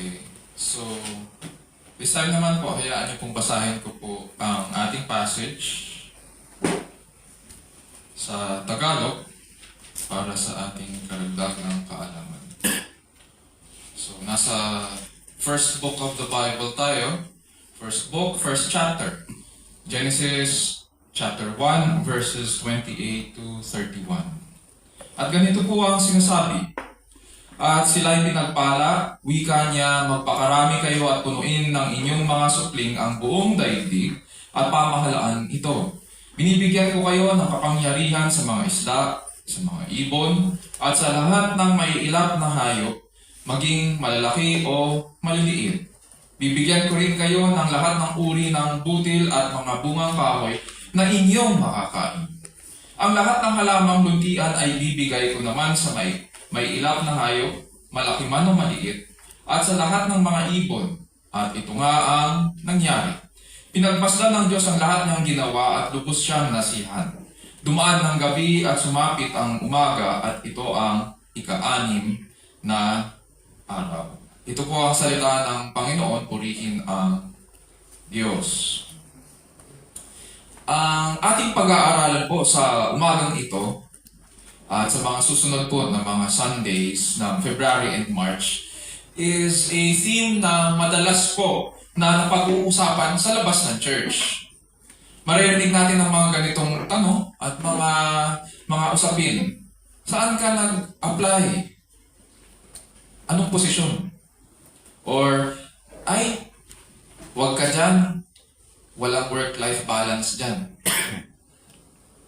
Okay. So, this time naman po, hayaan niyo pong basahin ko po ang ating passage sa Tagalog para sa ating karagdagang kaalaman. So, nasa first book of the Bible tayo. First book, first chapter. Genesis chapter 1, verses 28 to 31. At ganito po ang sinasabi. At sila'y pinagpala, wika niya, magpakarami kayo at punuin ng inyong mga supling ang buong daigdig at pamahalaan ito. Binibigyan ko kayo ng kapangyarihan sa mga isda, sa mga ibon, at sa lahat ng may ilap na hayop, maging malalaki o maliliit. Bibigyan ko rin kayo ng lahat ng uri ng butil at mga bungang kahoy na inyong makakain. Ang lahat ng halamang luntian ay bibigay ko naman sa may ilap na hayop, malaki man o maliit, at sa lahat ng mga ibon. At ito nga ang nangyari. Pinagmasdan ng Diyos ang lahat niyang ginawa at lubos siyang nasihan. Dumaan ng gabi at sumapit ang umaga at ito ang ika-anim na araw. Ito po ang salita ng Panginoon, purihin ang Diyos. Ang ating pag-aaralan po sa umagang ito at sa mga susunod po na mga Sundays ng February and March is a theme na madalas po na napag-uusapan sa labas ng church. Maririnig natin ang mga ganitong tanong at mga usapin. Saan ka nag-apply? Anong posisyon? Or, wag ka dyan. Walang work-life balance dyan.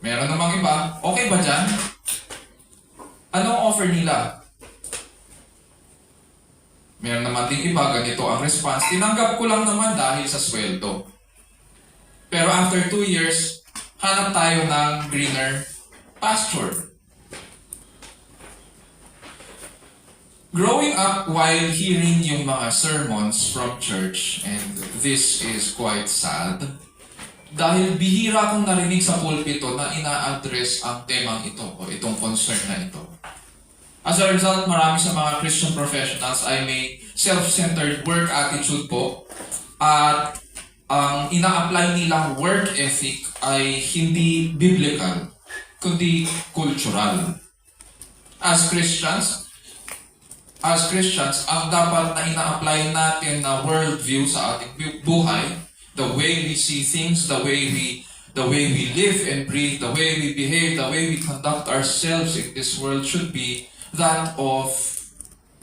Meron namang iba, okay ba dyan? Anong offer nila? Meron naman ding iba, ganito ang response. Tinanggap ko lang naman dahil sa sweldo. Pero after 2 years, hanap tayo ng greener pasture. Growing up while hearing yung mga sermons from church, and this is quite sad, dahil bihira kong narinig sa pulpito na ina-address ang temang ito o itong concern na ito. As a result, marami sa mga Christian professionals ay may self-centered work attitude po at ang ina-apply nilang work ethic ay hindi biblical, kundi cultural. As Christians, ang dapat na ina-apply natin na worldview sa ating buhay, the way we see things, the way we live and breathe, the way we behave, the way we conduct ourselves in this world should be that of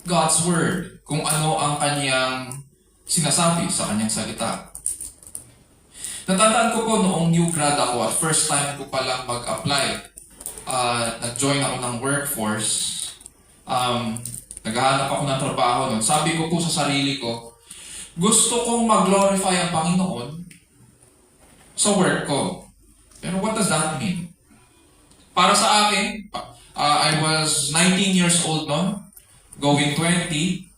God's Word, kung ano ang kanyang sinasabi sa kanyang salita. Natandaan ko po noong new grad ako at first time ko palang mag-apply, nag-join ako ng workforce, naghahanap ako ng trabaho noon. Sabi ko po sa sarili ko, gusto kong mag-glorify ang Panginoon sa work ko. Pero what does that mean? Para sa akin, I was 19 years old noon, going 20.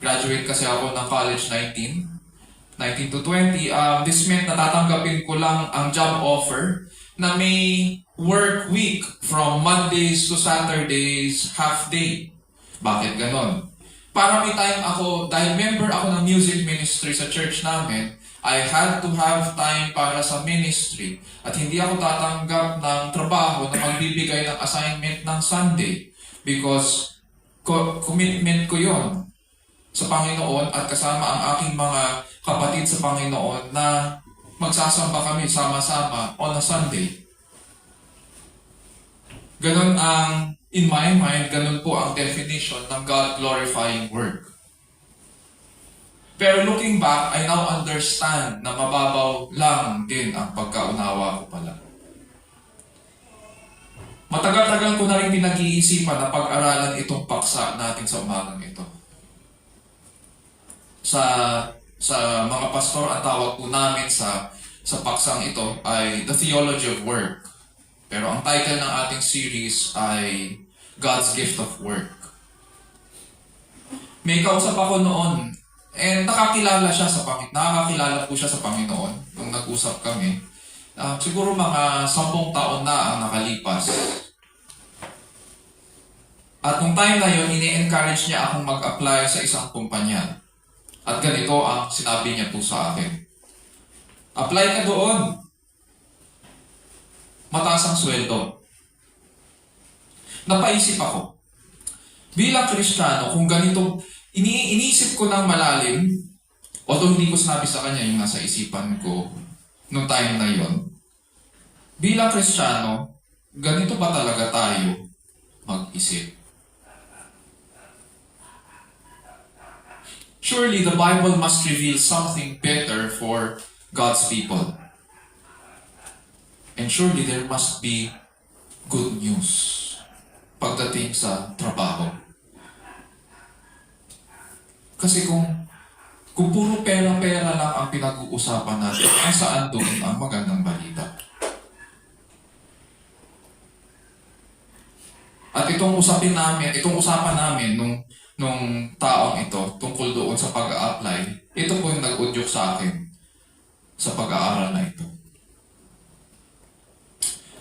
Graduate kasi ako ng college 19 to 20. This meant na tatanggapin ko lang ang job offer na may work week from Mondays to Saturdays, half day. Bakit ganon? Para may time ako, dahil member ako ng music ministry sa church namin, I had to have time para sa ministry. At hindi ako tatanggap ng trabaho na magbibigay ng assignment ng Sunday. Because commitment ko yon sa Panginoon at kasama ang aking mga kapatid sa Panginoon na magsasamba kami sama-sama on a Sunday. Ganon ang in my mind, ganun po ang definition ng God-glorifying work. Pero looking back, I now understand na mababaw lang din ang pagkaunawa ko pala. Matagal-tagal ko na rin pinag-iisipan na pag-aralan itong paksa natin sa umagang ito. Sa mga pastor, ang tawag po namin sa paksang ito ay The Theology of Work. Pero ang title ng ating series ay God's Gift of Work. May kausap ako noon, and nakakilala po siya sa Panginoon nung nag-usap kami. Siguro mga 10 taon na ang nakalipas. At nung time na yun, ini-encourage niya akong mag-apply sa isang kumpanya. At ganito ang sinabi niya po sa akin. Apply ka doon. Mataas ang sweldo. Napaisip ako. Bilang Kristiyano, kung ganito, iniisip ko ng malalim, although hindi ko sinabi sa kanya yung nasa isipan ko noong time na yon. Bilang Kristiyano, ganito ba talaga tayo mag-isip? Surely the Bible must reveal something better for God's people. And surely there must be good news pagdating sa trabaho. Kasi kung puro pera-pera lang ang pinag-uusapan natin, ay saan doon ang magandang balita? At itong usapan namin nung taong ito tungkol doon sa pag-a-apply, ito po yung nag-udyok sa akin sa pag-aaral na ito.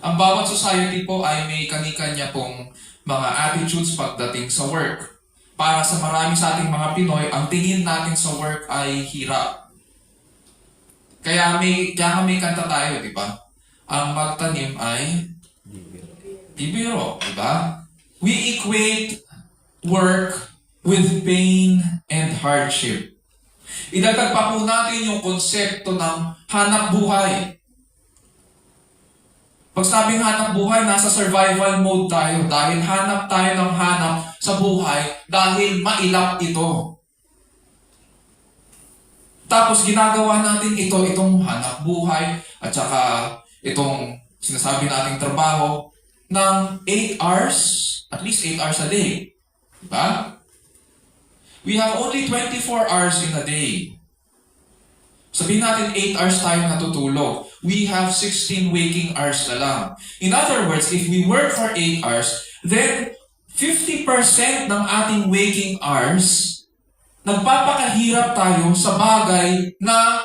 Ang bawat society po ay may kani-kanya pong mga attitudes pagdating sa work. Para sa marami sa ating mga Pinoy, ang tingin natin sa work ay hirap. Kaya may kanta tayo, di ba? Ang magtanim ay bibiro, di ba? We equate work with pain and hardship. Idagdag pa po natin yung konsepto ng hanap buhay. Pag sabing hanap buhay, nasa survival mode tayo dahil hanap tayo ng hanap sa buhay dahil mailap ito. Tapos ginagawa natin itong hanap buhay at saka itong sinasabi nating trabaho ng 8 hours, at least 8 hours a day. Diba? We have only 24 hours in a day. Sabihin natin 8 hours tayo natutulog. We have 16 waking hours na lang. In other words, if we work for 8 hours, then 50% ng ating waking hours, nagpapakahirap tayo sa bagay na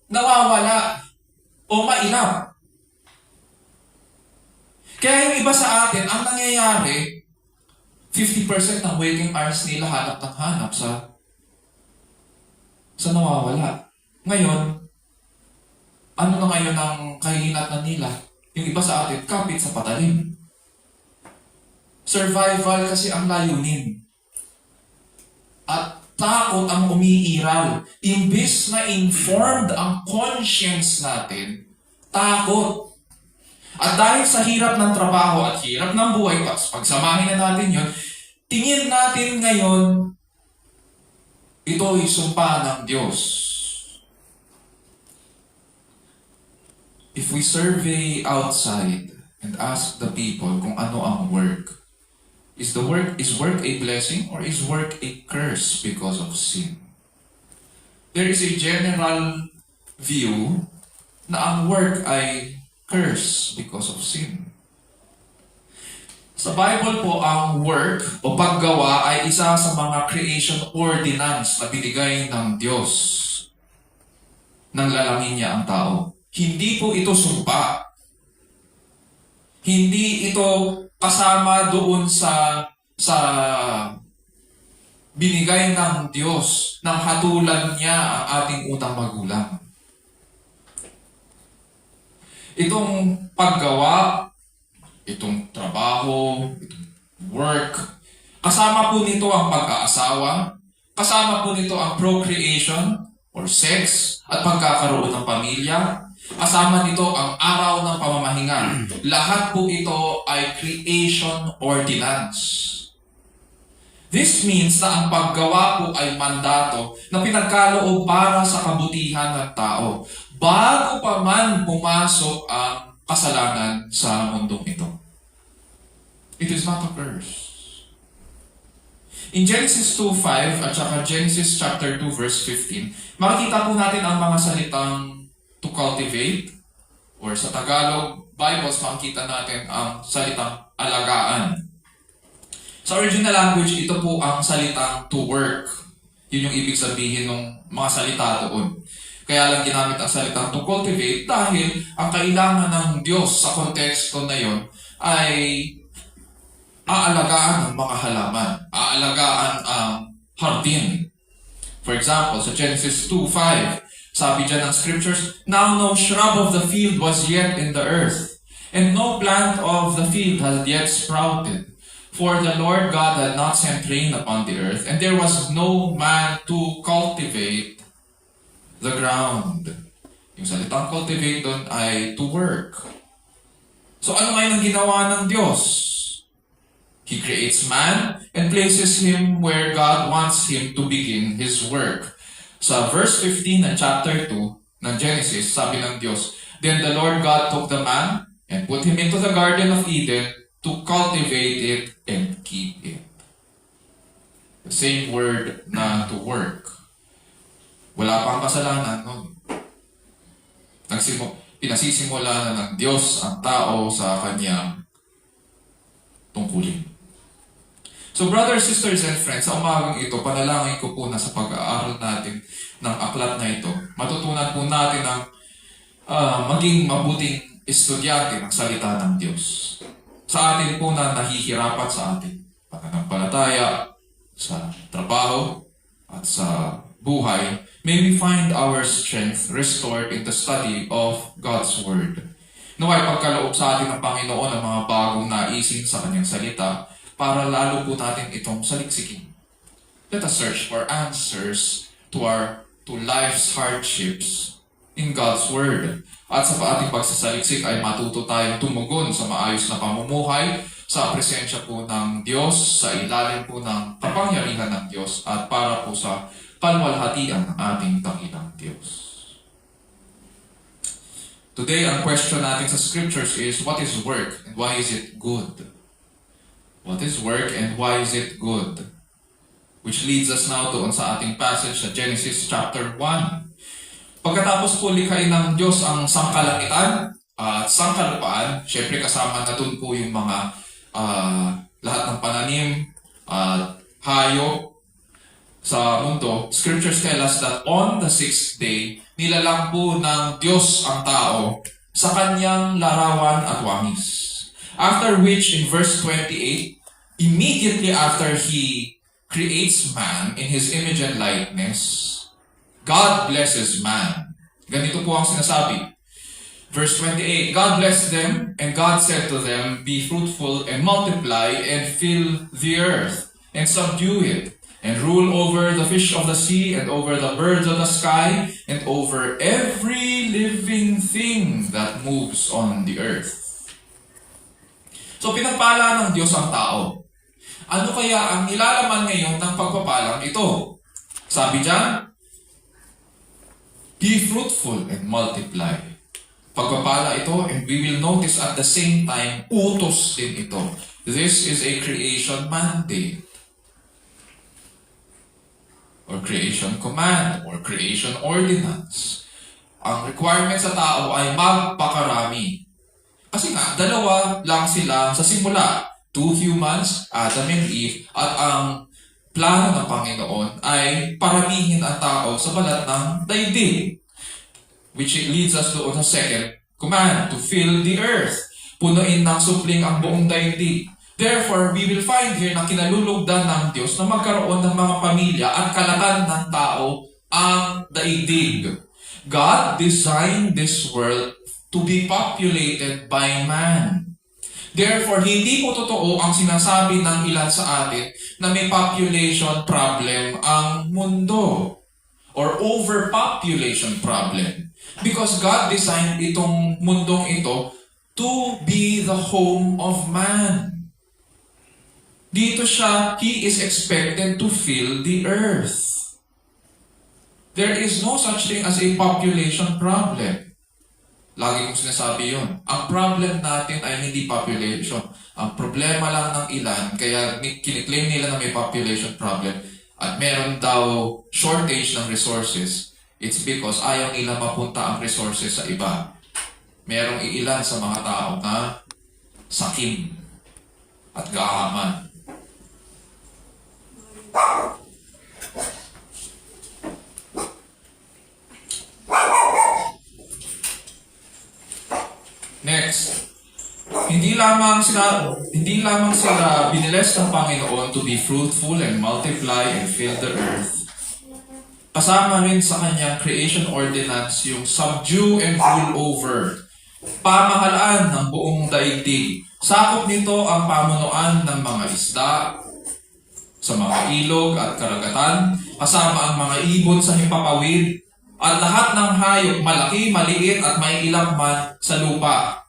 nawawala o mailap. Kaya yung iba sa atin, ang nangyayari, 50% ng waking hours nila hanap ng hanap sa nawawala. Ngayon, ano na ngayon ang kahinatan nila? Yung iba sa atin, kapit sa patalim. Survival kasi ang layunin. At takot ang umiiral. Imbis na informed ang conscience natin, takot. At dahil sa hirap ng trabaho at hirap ng buhay, pagsamahin na natin yun, tingin natin ngayon, ito'y sumpa ng Diyos. If we survey outside and ask the people kung ano ang work, is work a blessing or is work a curse because of sin? There is a general view na ang work ay curse because of sin. Sa Bible po, ang work o paggawa ay isa sa mga creation ordinance na binigay ng Diyos nang lalangin niya ang tao. Hindi po ito sumpa. Hindi ito kasama doon sa binigay ng Diyos nang hatulan niya ang ating utang magulang. Itong paggawa, itong trabaho, itong work, kasama po nito ang pag-aasawa, kasama po nito ang procreation or sex at pagkakaroon ng pamilya, kasama nito ang araw ng pamamahinga. Lahat po ito ay creation ordinance. This means na ang paggawa po ay mandato na pinagkaloob para sa kabutihan ng tao bago pa man pumasok ang kasalanan sa mundong ito. It is not a curse. In Genesis 2:5 at saka Genesis chapter 2 verse 15, makikita po natin ang mga salitang to cultivate, or sa Tagalog Bibles, makikita natin ang salitang alagaan. Sa original language, ito po ang salitang to work. Yun yung ibig sabihin ng mga salita doon. Kaya lang ginamit ang salitang to cultivate dahil ang kailangan ng Diyos sa konteksto na yon ay aalagaan ang mga halaman, aalagaan ang hardin. For example, sa Genesis 2:5, sabi dyan ng scriptures, "Now no shrub of the field was yet in the earth, and no plant of the field had yet sprouted. For the Lord God had not sent rain upon the earth, and there was no man to cultivate the ground." Yung salitang cultivate doon ay to work. So ano ngayon ang ginawa ng Diyos? He creates man and places him where God wants him to begin his work. Sa verse 15 ng chapter 2 ng Genesis, sabi ng Diyos, "Then the Lord God took the man and put him into the Garden of Eden to cultivate it and keep it." The same word na to work. Wala pang kasalanan nun. Pinasisimula na ng Diyos ang tao sa kanyang tungkulin. So brothers, sisters, and friends, sa umagang ito, panalangin ko po na sa pag-aaral natin ng aklat na ito, matutunan po natin ang maging mabuting estudyante ng salita ng Diyos. Sa atin po na nahihirapan sa ating pananampalataya, sa trabaho, at sa buhay, may we find our strength restored in the study of God's Word. Naway pagkaloob sa atin ng Panginoon ang mga bagong naisin sa kanyang salita, para lalo po natin itong saliksikin. Let us search for answers to life's hardships in God's Word. At sa ating pagsasaliksik ay matuto tayong tumugon sa maayos na pamumuhay, sa presensya po ng Diyos, sa ilalim po ng kapangyarihan ng Diyos, at para po sa kalwalhatian ng ating dakilang Diyos. Today, ang question natin sa scriptures is, what is work and why is it good? What is work and why is it good? Which leads us now doon sa ating passage sa Genesis chapter 1. Pagkatapos po likhain ng Diyos ang sangkalangitan at sangkalupaan, syempre kasama na doon po yung mga lahat ng pananim at hayop sa mundo. Scriptures tell us that on the sixth day, nilalang po ng Diyos ang tao sa kanyang larawan at wangis. After which, in verse 28, immediately after He creates man in His image and likeness, God blesses man. Ganito po ang sinasabi. Verse 28, God blessed them, and God said to them, "Be fruitful and multiply and fill the earth and subdue it, and rule over the fish of the sea and over the birds of the sky and over every living thing that moves on the earth." So pinagpala ng Diyos ang tao. Ano kaya ang nilalaman ngayon ng pagpapalang ito? Sabi diyan, "Be fruitful and multiply." Pagpapala ito, and we will notice at the same time, utos din ito. This is a creation mandate, or creation command, or creation ordinance. Ang requirement sa tao ay magpakarami. Kasi nga, dalawa lang sila sa simula. 2 humans, Adam and Eve, at ang plano ng Panginoon ay paramihin ang tao sa balat ng daigdig. Which leads us to the second command, to fill the earth. Punuin ng supling ang buong daigdig. Therefore, we will find here na kinalulugdan ng Diyos na magkaroon ng mga pamilya at kalatan ng tao ang daigdig. God designed this world to be populated by man. Therefore, hindi po totoo ang sinasabi ng ilan sa atin na may population problem ang mundo or overpopulation problem. Because God designed itong mundong ito to be the home of man. Dito siya, He is expected to fill the earth. There is no such thing as a population problem. Lagi kong sinasabi yun. Ang problem natin ay hindi population. Ang problema lang ng ilan, kaya kiniklaim nila na may population problem at meron daw shortage ng resources, it's because ayaw nila mapunta ang resources sa iba. Merong iilan sa mga tao na sakim at gahaman. Next, hindi lamang sila biniles ng Panginoon to be fruitful and multiply and fill the earth. Kasama rin sa kanyang creation ordinance yung subdue and rule over. Pamahalaan ng buong daigdig. Sakop nito ang pamunuan ng mga isda sa mga ilog at karagatan, kasama ang mga ibon sa himpapawid, at lahat ng hayop, malaki, maliit, at may ilang man sa lupa.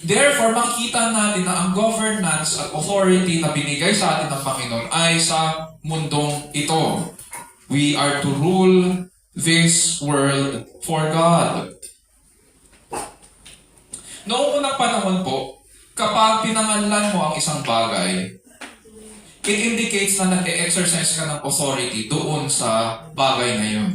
Therefore, makita natin na ang governance at authority na binigay sa atin ng Panginoon ay sa mundong ito. We are to rule this world for God. Noong unang panahon po, kapag pinangalan mo ang isang bagay, it indicates na nag-exercise ka ng authority doon sa bagay na yun.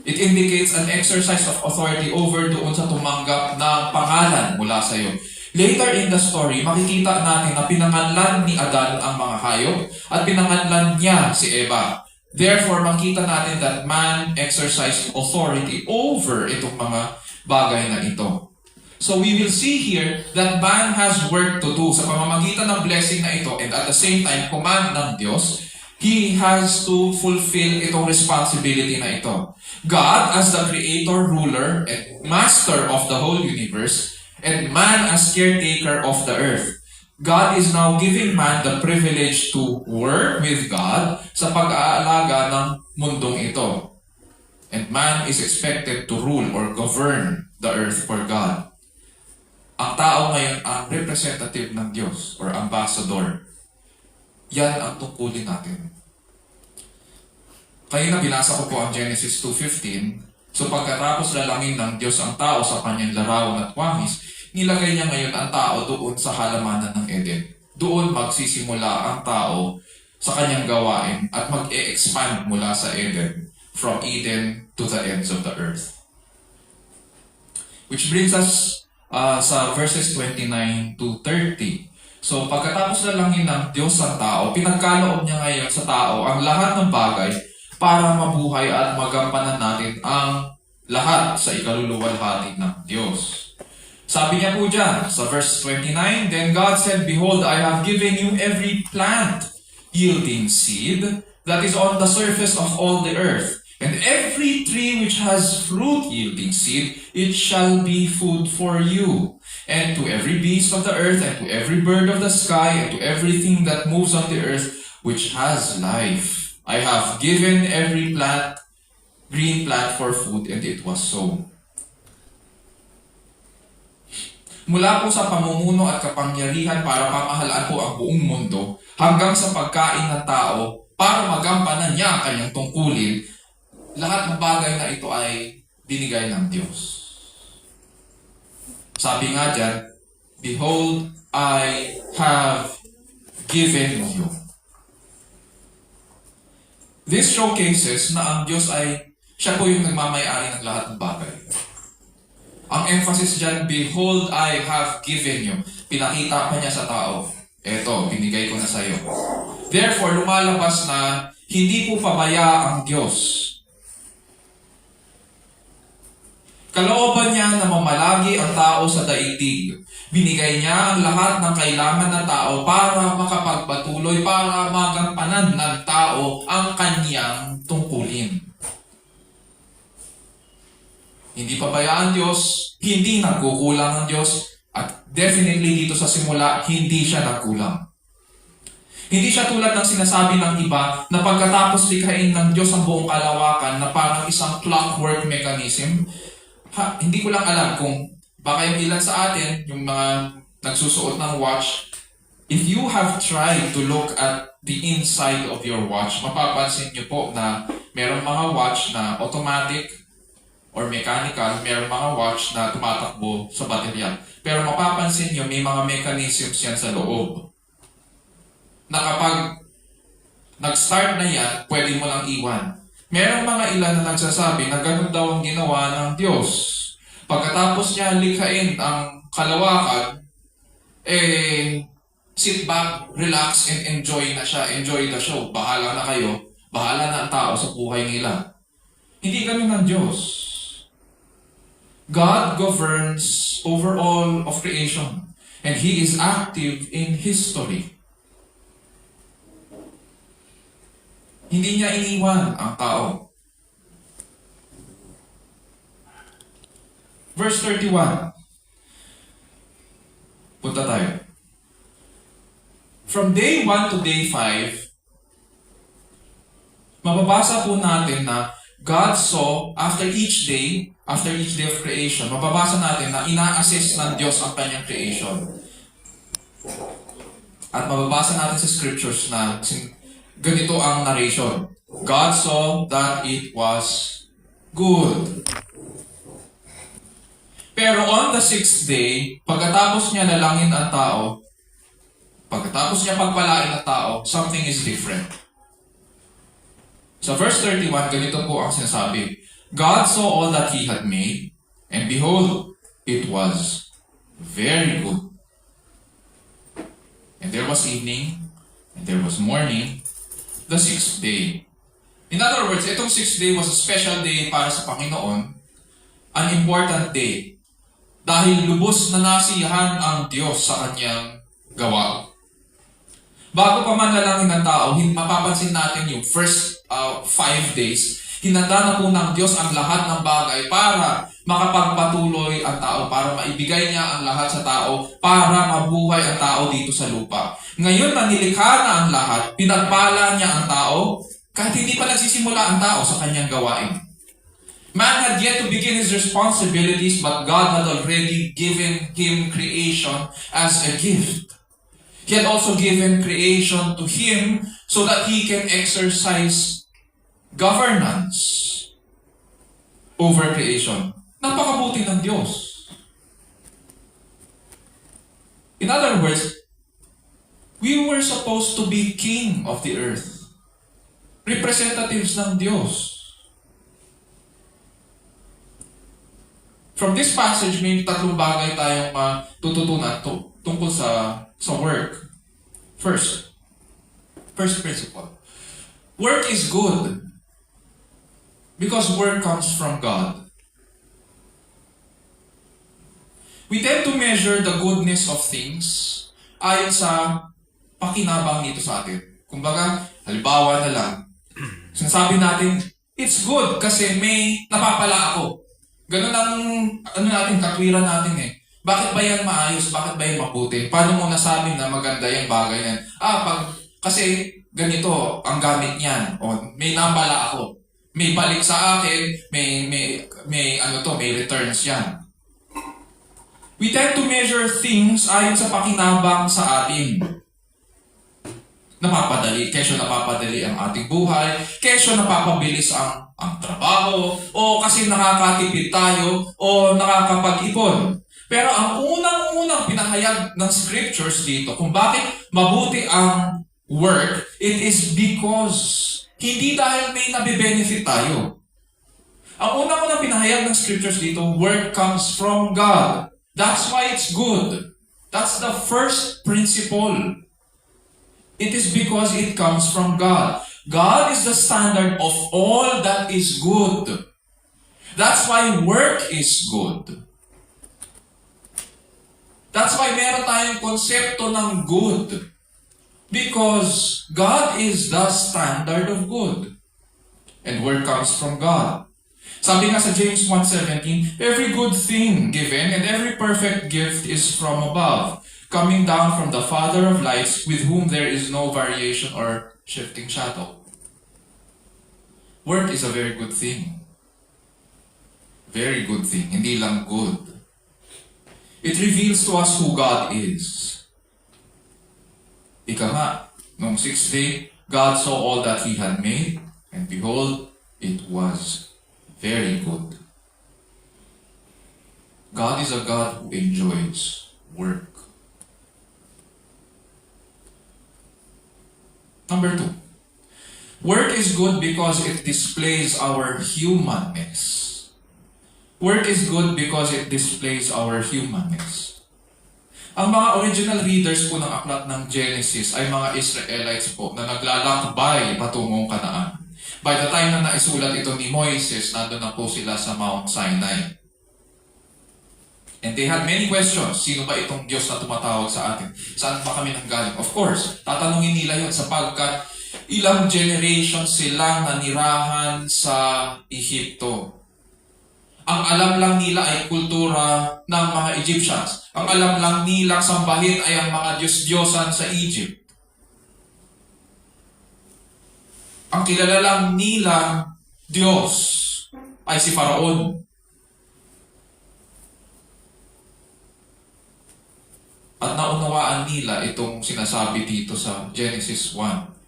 It indicates an exercise of authority over doon sa tumanggap ng pangalan mula sa iyo. Later in the story, makikita natin na pinangalan ni Adan ang mga hayop at pinangalan niya si Eva. Therefore, makita natin that man exercised authority over itong mga bagay na ito. So we will see here that man has work to do sa pamamagitan ng blessing na ito, and at the same time, command ng Diyos, he has to fulfill itong responsibility na ito. God as the creator, ruler, and master of the whole universe, and man as caretaker of the earth. God is now giving man the privilege to work with God sa pag-aalaga ng mundong ito. And man is expected to rule or govern the earth for God. Ang tao ngayon ang representative ng Diyos or ambassador. Yan ang tungkulin natin. Kaya na binasa ko po ang Genesis 2:15. So pagkatapos lalangin ng Diyos ang tao sa kanyang larawan at wangis, nilagay niya ngayon ang tao doon sa halamanan ng Eden. Doon magsisimula ang tao sa kanyang gawain at mag-e-expand mula sa Eden, from Eden to the ends of the earth. Which brings us sa verses 29 to 30. So pagkatapos lalangin ng Diyos ang tao, pinagkaloob niya ngayon sa tao ang lahat ng bagay para mabuhay at magampanan natin ang lahat sa ikaluluwalhati ng Diyos. Sabi niya po dyan, sa verse 29, Then God said, Behold, I have given you every plant yielding seed that is on the surface of all the earth, and every tree which has fruit yielding seed, it shall be food for you. And to every beast of the earth, and to every bird of the sky, and to everything that moves on the earth, which has life, I have given every plant, green plant for food, and it was so. Mula po sa pamumuno at kapangyarihan para pamahalaan po ang buong mundo, hanggang sa pagkain ng tao, para magampanan niya ang kanyang tungkulin, lahat ng bagay na ito ay binigay ng Diyos. Sabi nga dyan, Behold, I have given you. This showcases na ang Diyos ay, siya po yung nagmamayari ng lahat ng bagay. Ang emphasis dyan, Behold, I have given you. Pinakita pa niya sa tao, eto, binigay ko na sa iyo. Therefore, lumalabas na hindi po pabaya ang Diyos. Kalooban niya na mamalagi ang tao sa daigdig. Binigay niya ang lahat ng kailangan ng tao para makapagpatuloy, para magampanan ng tao ang kanyang tungkulin. Hindi pabayaan Diyos, hindi nagkukulang ang Diyos, at definitely dito sa simula, hindi siya nagkulang. Hindi siya tulad ng sinasabi ng iba na pagkatapos likhain ng Diyos ang buong kalawakan na parang isang clockwork mechanism. Hindi ko lang alam kung baka yung ilan sa atin, yung mga nagsusuot ng watch, if you have tried to look at the inside of your watch, mapapansin niyo po na meron mga watch na automatic or mechanical, meron mga watch na tumatakbo sa baterya. Pero mapapansin niyo may mga mechanisms yan sa loob na kapag nag-start na yan, pwede mo lang iwan. Merong mga ilan na nagsasabi na ganun daw ang ginawa ng Diyos. Pagkatapos niya likhain ang kalawakan, sit back, relax, and enjoy na siya. Enjoy the show. Bahala na kayo. Bahala na ang tao sa buhay nila. Hindi ganun ng Diyos. God governs over all of creation. And He is active in history. Hindi niya iniwan ang tao. Verse 31. Punta tayo. From day 1 to day 5, mababasa po natin na God saw, after each day of creation, mababasa natin na ina-assess ng Diyos ang kanyang creation. At mababasa natin sa scriptures na ganito ang narration. God saw that it was good. Pero on the 6th day, pagkatapos niya nalangin ang tao, pagkatapos niya pagpalain ang tao, something is different. Sa verse 31, ganito po ang sinasabi. God saw all that He had made, and behold, it was very good. And there was evening, and there was morning, the 6th day. In other words, itong 6th day was a special day para sa Panginoon, an important day, dahil lubos na nasiyahan ang Diyos sa kanyang gawa. Bago pa man lalangin ng tao, mapapansin natin yung first 5 days, hinanda na po ng Diyos ang lahat ng bagay para makapagpatuloy ang tao, para maibigay niya ang lahat sa tao, para mabuhay ang tao dito sa lupa. Ngayon na nilikha na ang lahat, pinagpala niya ang tao, kahit hindi pa nagsisimula ang tao sa kanyang gawain. Man had yet to begin his responsibilities, but God had already given him creation as a gift. He had also given creation to him so that he can exercise governance over creation. Napakabuti ng Diyos. In other words, we were supposed to be king of the earth. Representatives ng Diyos. From this passage, may tatlong bagay tayong matututunan tungkol sa work. First principle. Work is good because work comes from God. We tend to measure the goodness of things ayon sa pakinabang nito sa atin. Kumbaga, halimbawa na lang, sinasabi natin, it's good kasi may napapala ako. Ganun ang katwiran natin eh. Bakit ba yan maayos? Bakit ba yan mabuti? Paano mo nasabi na maganda yung bagay yan? Kasi ganito ang gamit niyan. O, may napala ako. May balik sa akin, may returns yan. We tend to measure things ayon sa pakinabang sa atin. Kesyo napapadali ang ating buhay, kesyo napapabilis ang trabaho, o kasi nakakatipid tayo, o nakakapag-ipon. Pero ang unang pinahayag ng scriptures dito, kung bakit mabuti ang work, it is because hindi dahil may nabibenefit tayo. Ang unang pinahayag ng scriptures dito, work comes from God. That's why it's good. That's the first principle. It is because it comes from God. God is the standard of all that is good. That's why work is good. That's why meron tayong konsepto ng good. Because God is the standard of good. And work comes from God. Sabi nga sa James 1:17, every good thing given and every perfect gift is from above, coming down from the Father of lights, with whom there is no variation or shifting shadow. Work is a very good thing. Very good thing. Hindi lang good. It reveals to us who God is. Ika nga, noong 6th day, God saw all that He had made, and behold, it was very good. God is a God who enjoys work. Number 2, work is good because it displays our humanness. Work is good because it displays our humanness. Ang mga original readers po ng aklat ng Genesis ay mga Israelites po na naglalakbay patungong Kanaan. By the time na naisulat ito ni Moises, nandun na po sila sa Mount Sinai. And they had many questions. Sino ba itong Diyos na tumatawag sa atin? Saan ba kami nanggaling? Of course, tatanungin nila yun sapagkat Ilang generation silang nanirahan sa Ehipto. Ang alam lang nila ay kultura ng mga Egyptians. Ang alam lang nilang sambahin ay ang mga Diyos-Diyosan sa Egypt. Ang kilala lang nilang Diyos ay si Faraon. At naunawaan nila itong sinasabi dito sa Genesis 1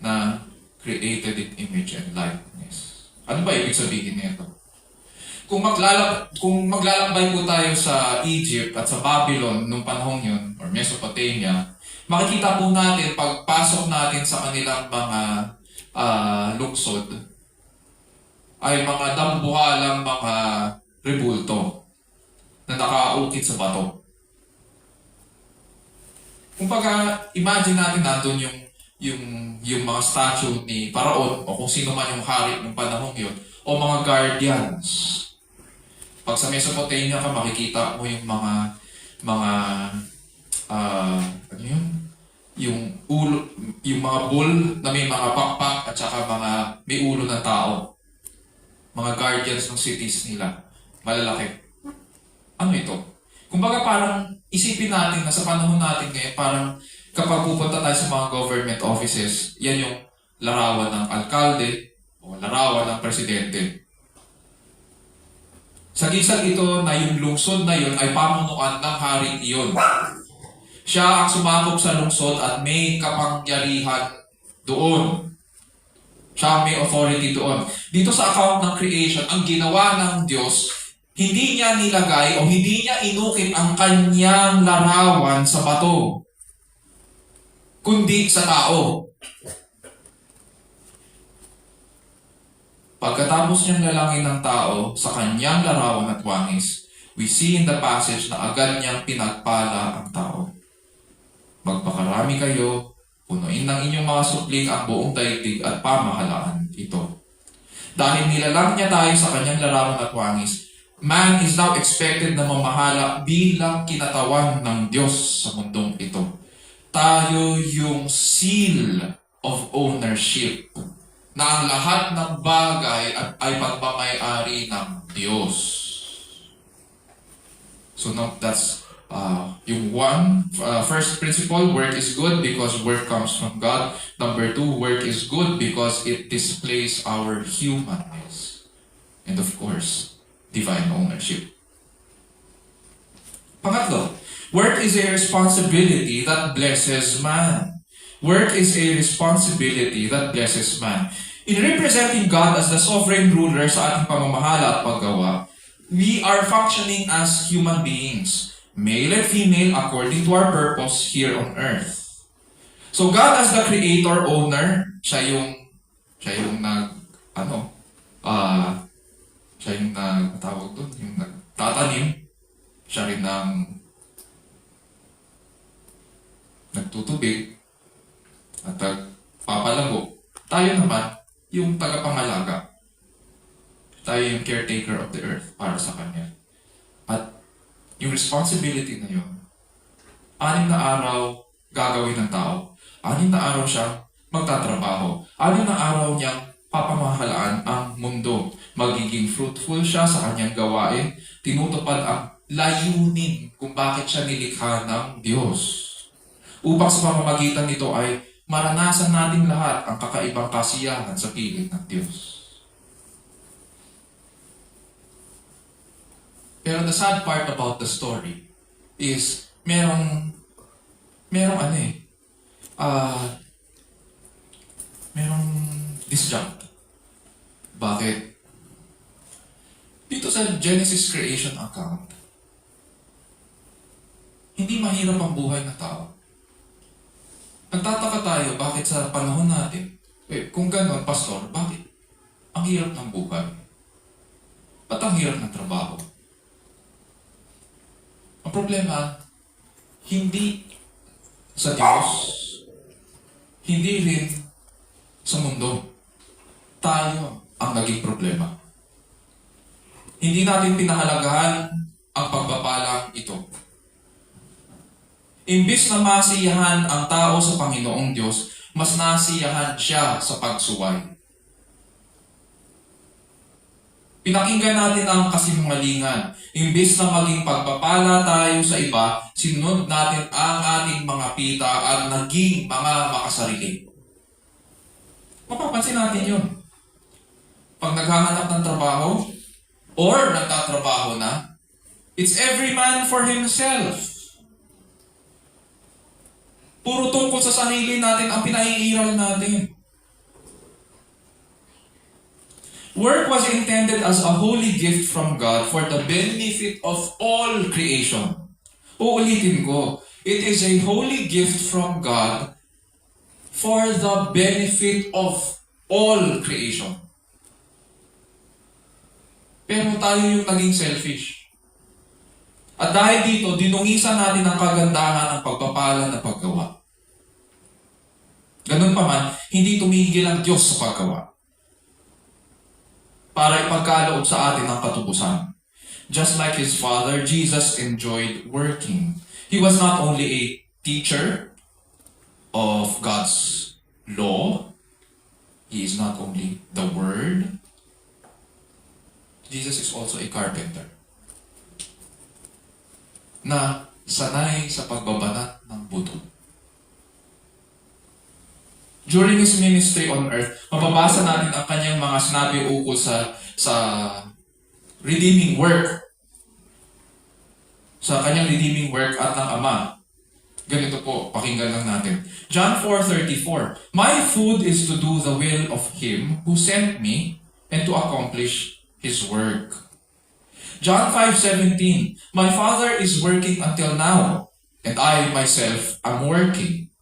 na created in image and likeness. Ano ba ibig sabihin nito? Kung maglalambay po tayo sa Egypt at sa Babylon nung panahon yun, or Mesopotamia, makikita po natin pagpasok natin sa kanilang mga luksod ay mga dambuhalang mga rebulto na nakaukit sa bato. Kumbaga, imagine natin nandun yung mga statue ni Paraon o kung sino man yung hari ng panahon yun o mga guardians. Pag sa Mesopotamia ka, makikita mo yung mga ano yun? Yung ulo, yung mga bull na may mga pakpak at saka may ulo ng tao. Mga guardians ng cities nila. Malalaki. Ano ito? Kumbaga parang isipin natin na sa panahon natin ngayon, parang kapag pupunta tayo sa mga government offices, yan yung larawan ng alkalde o larawan ng presidente. Sagisag ito na yung lungsod na yun ay pamunuan ng haring iyon. Siya ang sumakop sa lungsod at may kapangyarihan doon. Siya may authority doon. Dito sa account ng creation, ang ginawa ng Diyos, hindi niya nilagay o hindi niya inukit ang kanyang larawan sa bato, kundi sa tao. Pagkatapos niyang lalangin ng tao sa kanyang larawan at wangis, we see in the passage na agad niyang pinagpala ang tao. Magpakarami kayo, punuin ng inyong mga supling ang buong daigdig at pamahalaan ito. Dahil nilalang niya tayo sa kanyang larawan at wangis, man is now expected na mamahala bilang kinatawan ng Diyos sa mundong ito. Tayo yung seal of ownership na ang lahat ng bagay ay pagmamay-ari ng Diyos. So now that's yung first principle, work is good because work comes from God. Number 2, work is good because it displays our humanness. And of course, divine ownership. Pangatlo, work is a responsibility that blesses man. Work is a responsibility that blesses man. In representing God as the sovereign ruler sa ating pamamahala at paggawa, we are functioning as human beings, male and female according to our purpose here on earth. So God as the creator, owner, siya yung nagtatanim, siya rin ang nagtutubig at papalago. Tayo naman, yung tagapangalaga. Tayo yung caretaker of the earth para sa Kanya. At yung responsibility na yun, 6 na araw gagawin ng tao. 6 na araw siya magtatrabaho. 6 na araw niyang papamahalaan ang mundo. Magiging fruitful siya sa kanyang gawain. Tinutupad ang layunin kung bakit siya nilikha ng Diyos. Upang sa pamamagitan nito ay maranasan natin lahat ang kakaibang kasiyahan sa piling ng Diyos. Pero the sad part about the story is merong disjunct. Bakit? Dito sa Genesis creation account, hindi mahirap ang buhay ng tao. Nagtataka tayo bakit sa panahon natin, kung gano'n, pastor, bakit? Ang hirap ng buhay. Ba't ang hirap ng trabaho? Ang problema, hindi sa Diyos, hindi rin sa mundo. Tayo ang naging problema. Hindi natin pinahalagahan ang pagpapalang ito. Imbis na masiyahan ang tao sa Panginoong Diyos, mas nasiyahan siya sa pagsuway. Pinakinggan natin ang kasinungalingan. Imbis na maging pagpapala tayo sa iba, sinunod natin ang ating mga pita at naging mga makasarili. Mapapansin natin yun. Pag naghahanap ng trabaho, or nagtatrabaho na, it's every man for himself. Puro tungkol sa sarili natin ang pinaiiral natin. Work was intended as a holy gift from God for the benefit of all creation. Uulitin ko, it is a holy gift from God for the benefit of all creation. Pero tayo yung naging selfish. At dahil dito, dinungisan natin ang kagandahan ng pagpapala na paggawa. Ganun pa man, hindi tumigil ang Diyos sa paggawa para ipagkaloob sa atin ang katubusan. Just like His Father, Jesus enjoyed working. He was not only a teacher of God's law, He is not only the Word, Jesus is also a carpenter na sanay sa pagbabanat ng buto. During His ministry on earth, mababasa natin ang kanyang mga sinabi ukol sa redeeming work. Sa kanyang redeeming work at ng Ama. Ganito po, pakinggan lang natin. John 4:34, "My food is to do the will of Him who sent me and to accomplish His work." John 5:17, "My Father is working until now, and I myself am working."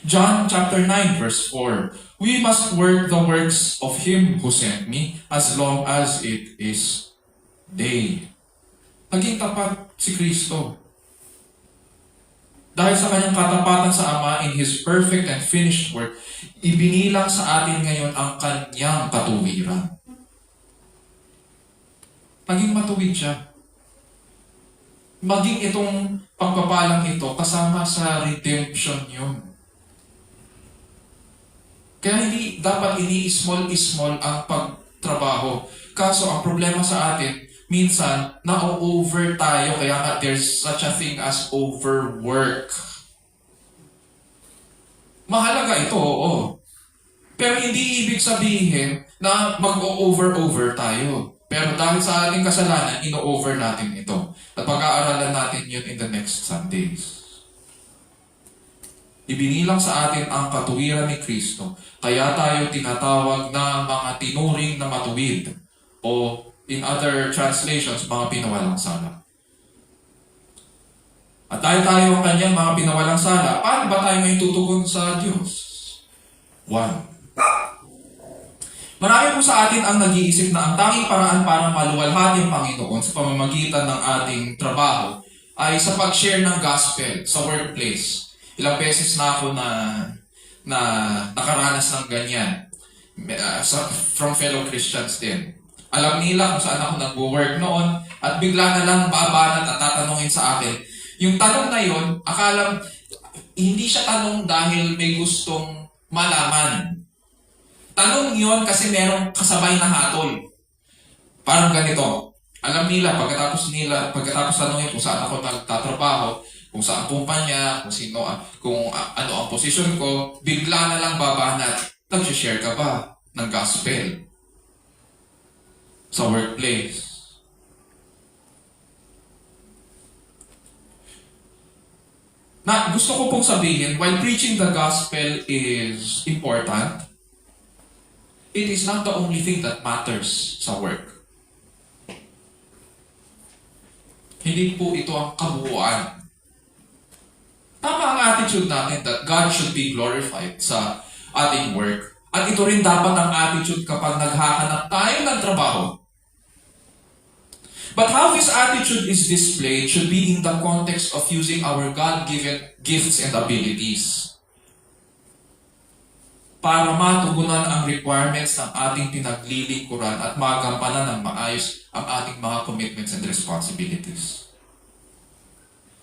John chapter 9 verse 4, "We must work the works of Him who sent me as long as it is day." Naging tapat si Kristo. Dahil sa kanyang katapatan sa Ama in His perfect and finished work, ibinilang sa atin ngayon ang kanyang katuwiran. Naging matuwid siya. Maging itong pagpapalang ito kasama sa redemption yun. Kaya hindi dapat ini-small ang pagtrabaho. Kaso ang problema sa atin, minsan, na-over tayo. Kaya nga there's such a thing as overwork. Mahalaga ito, oo. Pero hindi ibig sabihin na mag-over tayo. Pero dahil sa ating kasalanan, ino-over natin ito. At pag-aaralan natin yun in the next Sundays. Ibinilang sa atin ang katuwiran ni Kristo. Kaya tayo tinatawag na mga tinuring na matuwid. O in other translations, mga pinawalang sala. At dahil tayo ang kanyang mga pinawalang sala, paano ba tayo ngayon tutugon sa Diyos? 1. Marami po sa atin ang nag-iisip na ang tanging paraan para maluwalhati ang Panginoon sa pamamagitan ng ating trabaho ay sa pag-share ng gospel sa workplace. Ilang beses na ako na nakaranas ng ganyan from fellow Christians din. Alam nila kung saan ako nag-work noon at bigla na lang babanat at tatanungin sa akin. Yung tanong na yun, akala hindi siya tanong dahil may gustong malaman. Tanong yun kasi merong kasabay na hatol. Parang ganito. Alam nila, pagkatapos tanongin kung saan ako nagtatrabaho, kung saan kumpanya, kung ano ang posisyon ko, bigla na lang babanat. Nag-share ka ba ng gospel sa workplace? Na gusto ko pong sabihin, while preaching the gospel is important, it is not the only thing that matters sa work. Hindi po ito ang kabuuan. Tama ang attitude natin that God should be glorified sa ating work. At ito rin dapat ang attitude kapag naghahanap tayo ng trabaho. But how this attitude is displayed should be in the context of using our God-given gifts and abilities para matugunan ang requirements ng ating pinaglilingkuran at magampanan ng maayos ang ating mga commitments and responsibilities.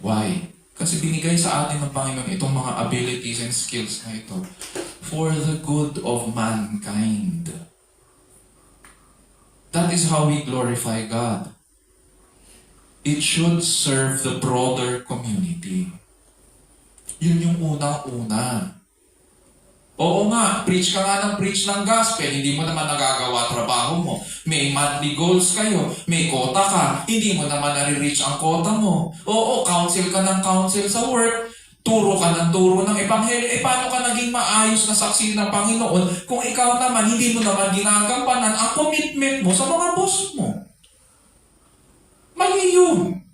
Why? Kasi binigay sa atin ng Panginoon itong mga abilities and skills na ito for the good of mankind. That is how we glorify God. It should serve the broader community. Yun yung unang-una. Oo nga, preach ka nga ng preach ng gospel, hindi mo naman nagagawa trabaho mo. May monthly goals kayo, may quota ka, hindi mo naman nare-reach ang quota mo. Oo, counsel ka ng counsel sa work, turo ka ng turo ng ebanghelyo. Paano ka naging maayos na saksi ng Panginoon kung ikaw naman, hindi mo naman ginagampanan ang commitment mo sa mga boss mo? Mali yun.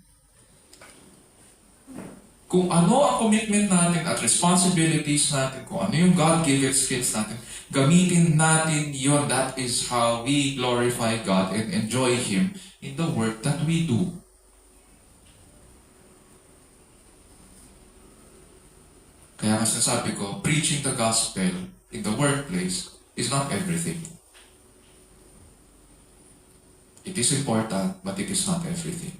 Kung ano ang commitment natin at responsibilities natin, kung ano yung God-given skills natin, gamitin natin yun. That is how we glorify God and enjoy Him in the work that we do. Kaya nga sinasabi ko, preaching the gospel in the workplace is not everything. It is important, but it is not everything.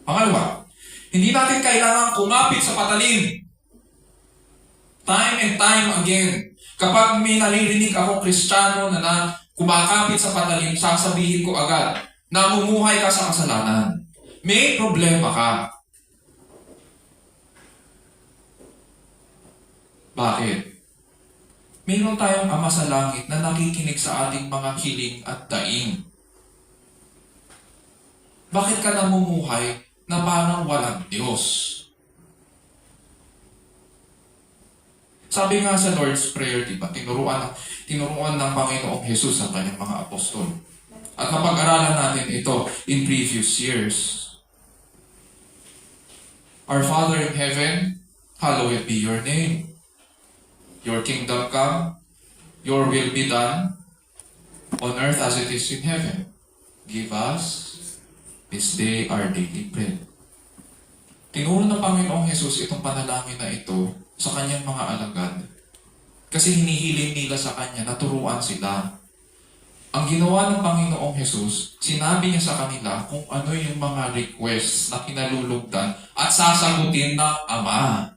Pangalawa, hindi natin kailangan kumapit sa patalim. Time and time again, kapag may naririnig akong Kristiyano na kumakapit sa patalim, sasabihin ko agad, namumuhay ka sa kasalanan. May problema ka. Bakit? Mayroon tayong Ama sa langit na nakikinig sa ating mga hiling at daing. Bakit ka namumuhay na parang walang Diyos? Sabi nga sa Lord's Prayer, diba, tinuruan ng Panginoong Jesus ang kanyang mga apostol. At napag-aralan natin ito in previous years. Our Father in heaven, hallowed be your name. Your kingdom come, your will be done, on earth as it is in heaven. Give us this day our daily bread. Tinuro ng Panginoong Jesus itong panalangin na ito sa kanyang mga alagad. Kasi hinihiling nila sa kanya na turuan sila. Ang ginawa ng Panginoong Jesus, sinabi niya sa kanila kung ano yung mga requests na kinalulugdan at sasagutin ng Ama.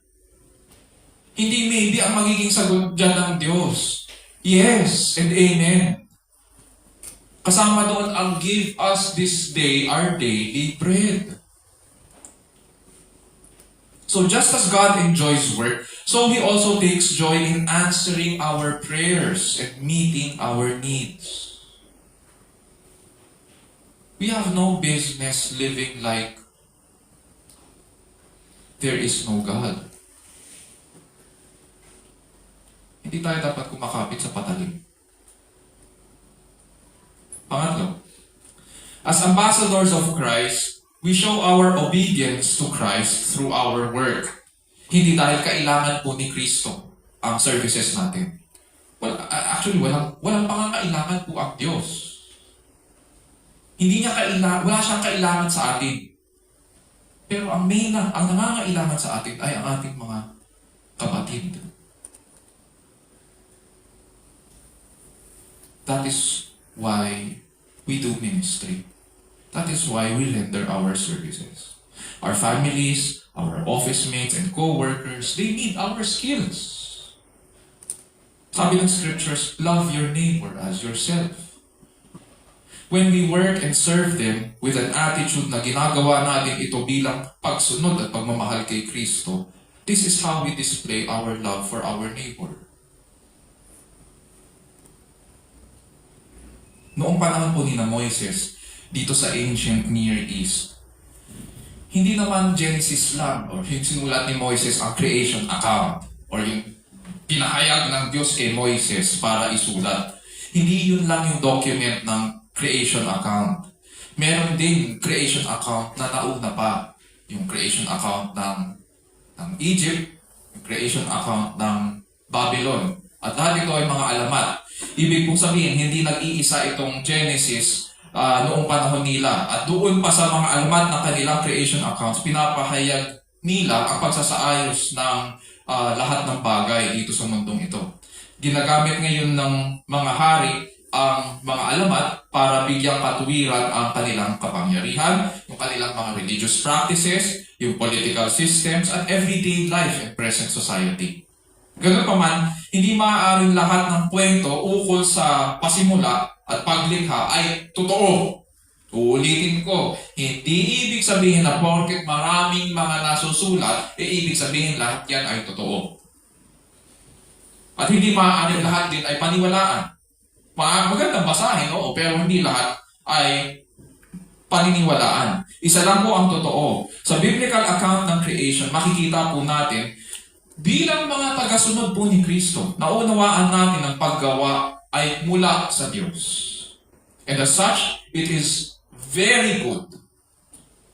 Hindi maybe ang magiging sagot dyan ng Diyos. Yes and amen. Kasama doon ang give us this day our daily bread. So just as God enjoys work, so He also takes joy in answering our prayers and meeting our needs. We have no business living like there is no God. Hindi tayo dapat kumakapit sa patalim. Pangatlo, as ambassadors of Christ, we show our obedience to Christ through our work. Hindi dahil kailangan po ni Kristo ang services natin. Well, actually, walang pangangailangan po ang Diyos. Wala siyang kailangan sa atin. Pero ang nangangailangan sa atin ay ang ating mga kapatid. That is why we do ministry. That is why we render our services. Our families, our office mates and co-workers, they need our skills. Sabi ng scriptures, love your neighbor as yourself. When we work and serve them with an attitude na ginagawa natin ito bilang pagsunod at pagmamahal kay Kristo, this is how we display our love for our neighbor. Noong panahon po ni Moises, dito sa ancient Near East, hindi naman Genesis lang, or yung sinulat ni Moises ang creation account, or yung pinahayag ng Diyos kay Moises para isulat. Hindi yun lang yung document ng creation account. Meron din creation account na nauna pa. Yung creation account ng Egypt, yung creation account ng Babylon. At lahat ito ay mga alamat. Ibig pong sabihin, hindi nag-iisa itong Genesis noong panahon nila. At doon pa sa mga alamat ng kanilang creation accounts, pinapahayag nila ang pagsasaayos ng lahat ng bagay dito sa mundong ito. Ginagamit ngayon ng mga hari ang mga alamat para bigyang katuwiran ang kanilang kapangyarihan, yung kanilang mga religious practices, yung political systems, at everyday life in present society. Ganun pa man, hindi maaaring lahat ng kwento ukol sa pasimula at paglikha ay totoo. Uulitin ko, hindi ibig sabihin na porket maraming mga nasusulat, ibig sabihin lahat yan ay totoo. At hindi maaaring lahat din ay paniwalaan. Magandang basahin, oo, pero hindi lahat ay paniniwalaan. Isa lang po ang totoo. Sa biblical account ng creation, makikita po natin, bilang mga tagasunod po ni Kristo, naunawaan natin ang paggawa ay mula sa Diyos. And as such, it is very good.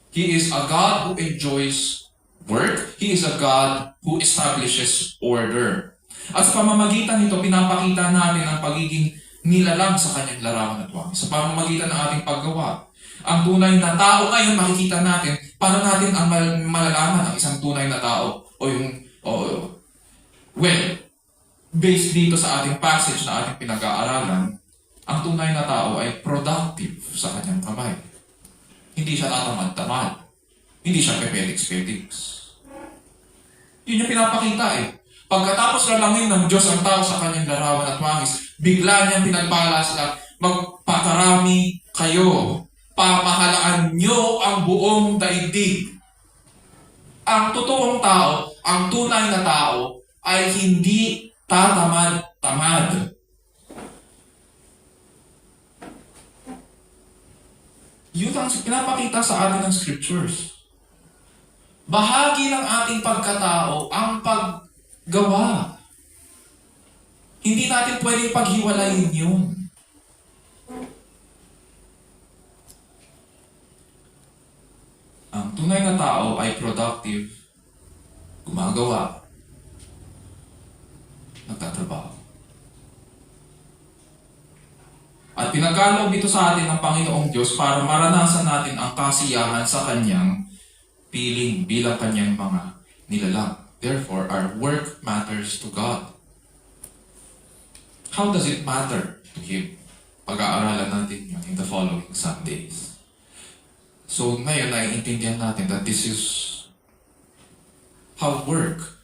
He is a God who enjoys work. He is a God who establishes order. At sa pamamagitan nito, pinapakita natin ang pagiging nilalang sa kanyang larawan at wangis. Sa pamamagitan ng ating paggawa. Ang tunay na tao ngayon, makikita natin, paano natin ang malalaman ang isang tunay na tao o well, based dito sa ating passage na ating pinag-aaralan, ang tunay na tao ay productive sa kanyang kamay. Hindi siya tatamad-tamad. Hindi siya pepelix-pelix. Yun yung pinapakita eh. Pagkatapos lalangin ng Diyos ang tao sa kanyang larawan at wangis, bigla niyang pinagpala sila, magpakarami kayo. Pamahalaan niyo ang buong daigdig. Ang totoong tao, ang tunay na tao, ay hindi tatamad-tamad. Yun ang pinapakita sa atin ng scriptures. Bahagi ng ating pagkatao ang paggawa. Hindi natin pwedeng paghiwalayin yun. Ang tunay na tao ay productive, gumagawa, nagtatrabaho. At pinagkaloob ito sa atin ng Panginoong Diyos para maranasan natin ang kasiyahan sa Kanyang piling bilang Kanyang mga nilalang. Therefore, our work matters to God. How does it matter to Him? Pag-aaralan natin yun in the following Sundays. So ngayon, naiintindihan natin that this is how work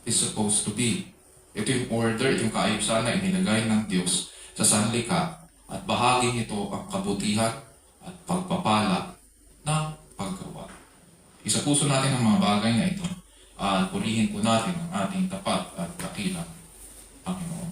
is supposed to be. Ito yung order, yung kaayusan na inilagay ng Diyos sa sanlikha at bahagi nito ang kabutihan at pagpapala ng paggawa. Isa puso natin ang mga bagay na ito at purihin po natin ang ating tapat at dakilang Panginoon.